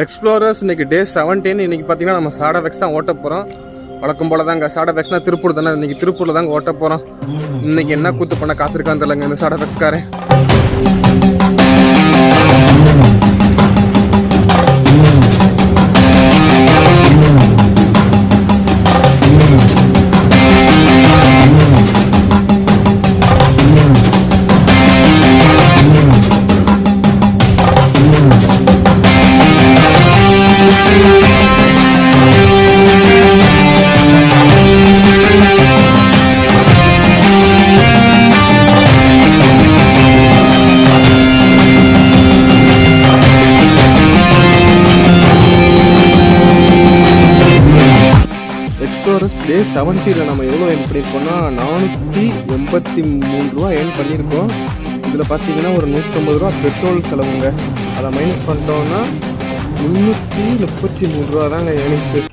Explorers இன்னைக்கு டே 17. இன்னைக்கு பார்த்தீங்கன்னா நம்ம சாடாஃபெக்ஸ் தான் ஓட்ட போகிறோம். வழக்கம் போல தாங்க சாடாஃபெக்ஸ்னா திருப்பூர் தானே, இன்னைக்கு திருப்பூரில் தாங்க ஓட்ட போகிறோம். இன்னைக்கு என்ன கூத்து பண்ண காத்திருக்கான்னு தெரியலங்க இந்த சாடாஃபெக்ஸ்காரன். டே 70 நம்ம எவ்வளோ ஏர்ன் பண்ணியிருக்கோம்னா 483 ரூபா ஏர்ன் பண்ணியிருக்கோம். இதில் பார்த்தீங்கன்னா ஒரு 150 ரூபா பெட்ரோல் செலவுங்க. அதை மைனஸ் பண்ணிட்டோம்னா 333 ரூபா தாங்க ஏர்னிங்ஸு.